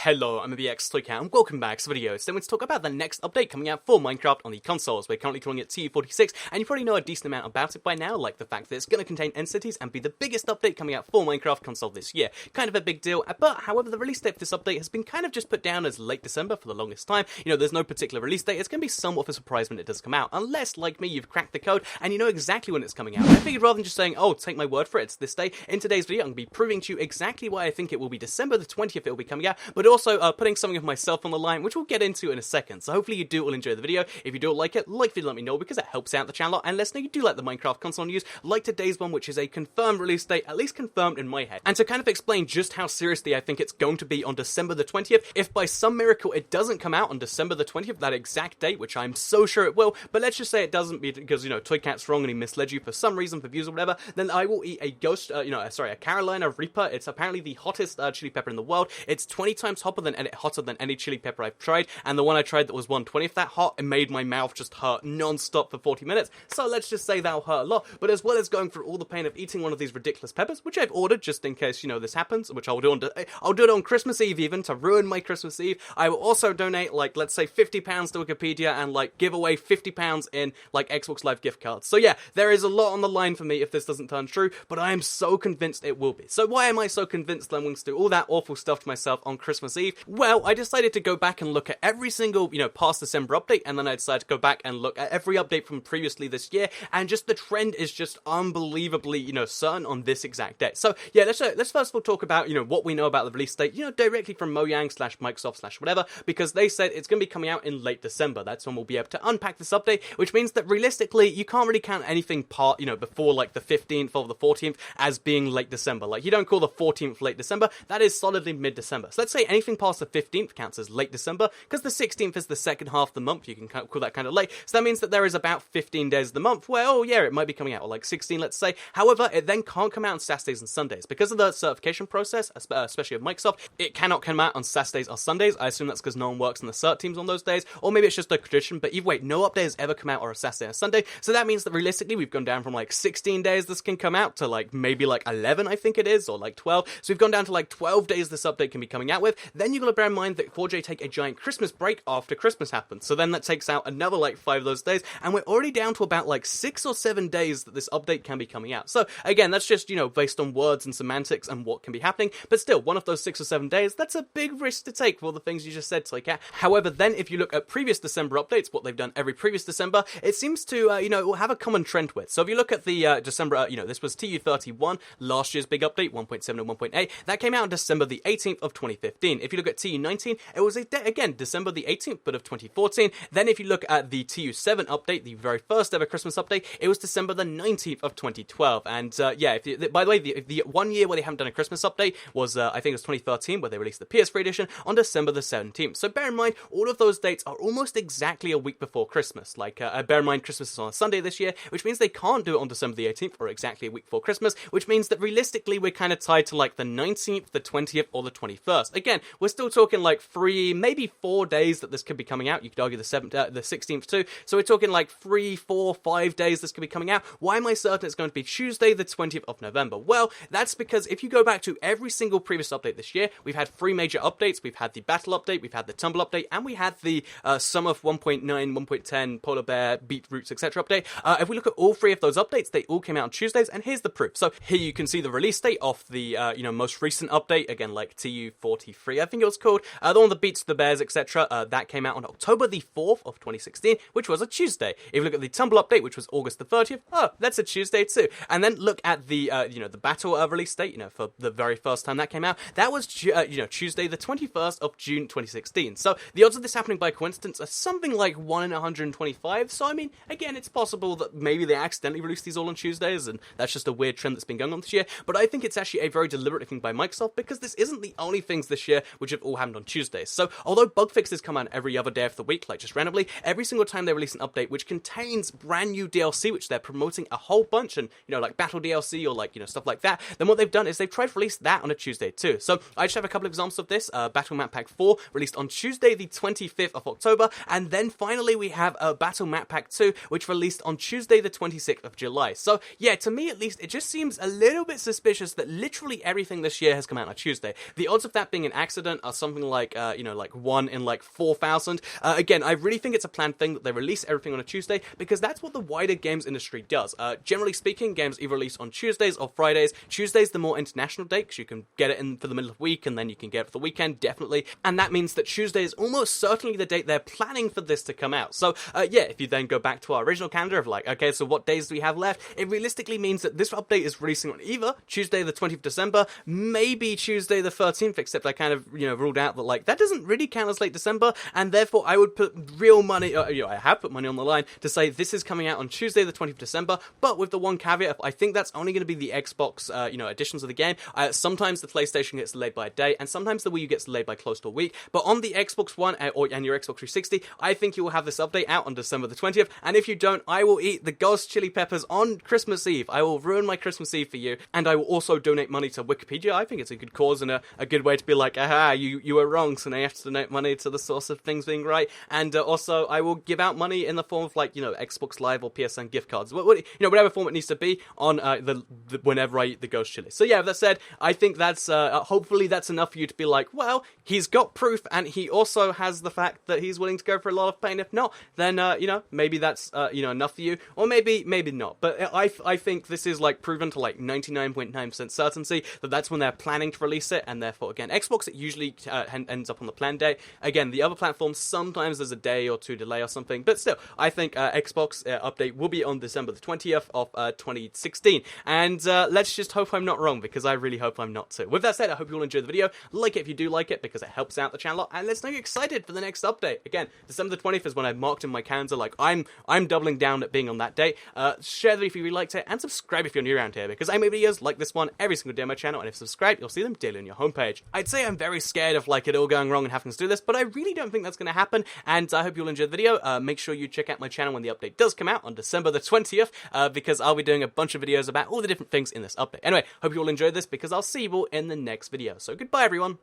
Hello, I'm BX3Cat and welcome back to the video. Today we're going to talk about the next update coming out for Minecraft on the consoles. We're currently calling it TU46, and you probably know a decent amount about it by now, like the fact that it's going to contain end cities and be the biggest update coming out for Minecraft console this year. Kind of a big deal, but however the release date for this update has been kind of just put down as late December for the longest time. You know, there's no particular release date. It's going to be somewhat of a surprise when it does come out, unless, like me, you've cracked the code and you know exactly when it's coming out. I figured rather than just saying, oh, take my word for it, it's this day, in today's video I'm going to be proving to you exactly why I think it will be December the 20th it will be coming out, but also putting something of myself on the line, which we'll get into in a second. So hopefully you do all enjoy the video. If you do like it, like the video, let me know, because it helps out the channel, and let us know you do like the Minecraft console news, like today's one, which is a confirmed release date, at least confirmed in my head. And to kind of explain just how seriously I think it's going to be on December the 20th, if by some miracle it doesn't come out on December the 20th, that exact date, which I'm so sure it will, but let's just say it doesn't because, you know, Toy Cat's wrong and he misled you for some reason, for views or whatever, then I will eat a ghost, a Carolina Reaper. It's apparently the hottest chili pepper in the world. It's 20 times hotter than any chili pepper I've tried, and the one I tried that was 1/20th that hot, it made my mouth just hurt non-stop for 40 minutes, so let's just say that'll hurt a lot. But as well as going through all the pain of eating one of these ridiculous peppers, which I've ordered just in case, you know, this happens, which I'll do it on Christmas Eve even, to ruin my Christmas Eve, I will also donate, like, let's say £50 to Wikipedia and, like, give away £50 in, like, Xbox Live gift cards. So yeah, there is a lot on the line for me if this doesn't turn true, but I am so convinced it will be. So why am I so convinced that I'm going to do all that awful stuff to myself on Christmas Eve? Well, I decided to go back and look at every single, you know, past December update, and then I decided to go back and look at every update from previously this year, and just the trend is just unbelievably, you know, certain on this exact date. So yeah, let's first of all talk about, you know, what we know about the release date, you know, directly from Mojang / Microsoft / whatever, because they said it's going to be coming out in late December. That's when we'll be able to unpack this update, which means that realistically, you can't really count anything before like the 15th or the 14th as being late December. Like, you don't call the 14th late December, that is solidly mid-December. So let's say anything past the 15th counts as late December, because the 16th is the second half of the month, you can call that kind of late. So that means that there is about 15 days of the month where, oh yeah, it might be coming out, or like 16, let's say. However, it then can't come out on Saturdays and Sundays. Because of the certification process, especially of Microsoft, it cannot come out on Saturdays or Sundays. I assume that's because no one works in the cert teams on those days, or maybe it's just a tradition, but either way, no update has ever come out on a Saturday or Sunday. So that means that realistically, we've gone down from like 16 days this can come out to like maybe like 11, I think it is, or like 12. So we've gone down to like 12 days this update can be coming out with. Then you've got to bear in mind that 4J take a giant Christmas break after Christmas happens. So then that takes out another like 5 of those days, and we're already down to about like 6 or 7 days that this update can be coming out. So again, that's just, you know, based on words and semantics and what can be happening, but still, one of those 6 or 7 days, that's a big risk to take for all the things you just said, Toycat. However, then if you look at previous December updates, what they've done every previous December, it seems to, have a common trend with. So if you look at the December, this was TU31, last year's big update, 1.7 and 1.8, that came out on December the 18th of 2015. If you look at TU19, it was, again, December the 18th, but of 2014. Then if you look at the TU7 update, the very first ever Christmas update, it was December the 19th of 2012. And by the way, the 1 year where they haven't done a Christmas update was, I think it was 2013, where they released the PS3 edition on December the 17th. So bear in mind, all of those dates are almost exactly a week before Christmas. Like, bear in mind, Christmas is on a Sunday this year, which means they can't do it on December the 18th, or exactly a week before Christmas, which means that realistically, we're kind of tied to like the 19th, the 20th, or the 21st. Again, we're still talking like 3, maybe 4 days that this could be coming out. You could argue the 16th too. So we're talking like 3, 4, 5 days this could be coming out. Why am I certain it's going to be Tuesday, the 20th of November? Well, that's because if you go back to every single previous update this year, we've had 3 major updates. We've had the battle update, we've had the tumble update, and we had the summer 1.9, 1.10, polar bear, beetroots, etc. update. If we look at all 3 of those updates, they all came out on Tuesdays, and here's the proof. So here you can see the release date of the most recent update, again, like TU43, I think it was called, the one that beats the bears, etc. That came out on October the 4th of 2016, which was a Tuesday. If you look at the tumble update, which was August the 30th, oh, that's a Tuesday too. And then look at the the battle release date, for the very first time that came out, that was Tuesday the 21st of June 2016. So the odds of this happening by coincidence are something like 1 in 125. So I mean, again, it's possible that maybe they accidentally released these all on Tuesdays, and that's just a weird trend that's been going on this year. But I think it's actually a very deliberate thing by Microsoft, because this isn't the only things this year which have all happened on Tuesdays. So although bug fixes come out every other day of the week, like just randomly, every single time they release an update which contains brand new DLC, which they're promoting a whole bunch, and like battle DLC or like stuff like that, then what they've done is they've tried to release that on a Tuesday too. So I just have a couple of examples of this. Battle Map Pack 4 released on Tuesday the 25th of October, and then finally we have Battle Map Pack 2, which released on Tuesday the 26th of July. So yeah, to me at least, it just seems a little bit suspicious that literally everything this year has come out on a Tuesday. The odds of that being an accident are something like, like 1 in like 4,000. Again, I really think it's a planned thing that they release everything on a Tuesday, because that's what the wider games industry does. Generally speaking, games either release on Tuesdays or Fridays. Tuesday's the more international day, because you can get it in for the middle of the week, and then you can get it for the weekend, definitely. And that means that Tuesday is almost certainly the date they're planning for this to come out. So, if you then go back to our original calendar of like, okay, so what days do we have left? It realistically means that this update is releasing on either Tuesday the 20th of December, maybe Tuesday the 13th, except I kind of, ruled out that, like, that doesn't really count as late December, and therefore I would put real money, I have put money on the line to say this is coming out on Tuesday the 20th of December, but with the one caveat, I think that's only going to be the Xbox, editions of the game. Sometimes the PlayStation gets delayed by a day, and sometimes the Wii U gets delayed by close to a week, but on the Xbox One and your Xbox 360, I think you will have this update out on December the 20th, and if you don't, I will eat the ghost chili peppers on Christmas Eve. I will ruin my Christmas Eve for you, and I will also donate money to Wikipedia. I think it's a good cause and a good way to be like, aha, you were wrong, so now you have to donate money to the source of things being right, and also I will give out money in the form of, like, Xbox Live or PSN gift cards, whatever form it needs to be on the whenever I eat the ghost chili. So yeah, with that said, I think that's hopefully that's enough for you to be like, well, he's got proof, and he also has the fact that he's willing to go for a lot of pain. If not, then maybe that's enough for you, or maybe not. But I think this is like proven to like 99.9% certainty that that's when they're planning to release it, and therefore again, Xbox, it usually ends up on the planned day. Again, the other platforms, sometimes there's a day or two delay or something, but still, I think Xbox update will be on December the 20th of 2016, and let's just hope I'm not wrong, because I really hope I'm not too. With that said, I hope you all enjoyed the video. Like it if you do like it, because it helps out the channel, and let's know you're excited for the next update. Again, December the 20th is when I marked in my calendar, like I'm doubling down at being on that date. Share the video if you really liked it, and subscribe if you're new around here, because I make videos like this one every single day on my channel, and if you subscribe, you'll see them daily on your homepage. I'd say I'm very scared of like it all going wrong and having to do this, but I really don't think that's going to happen, and I hope you'll enjoy the video. Make sure you check out my channel when the update does come out on December the 20th, because I'll be doing a bunch of videos about all the different things in this update. Anyway, hope you all enjoyed this, because I'll see you all in the next video. So goodbye, everyone.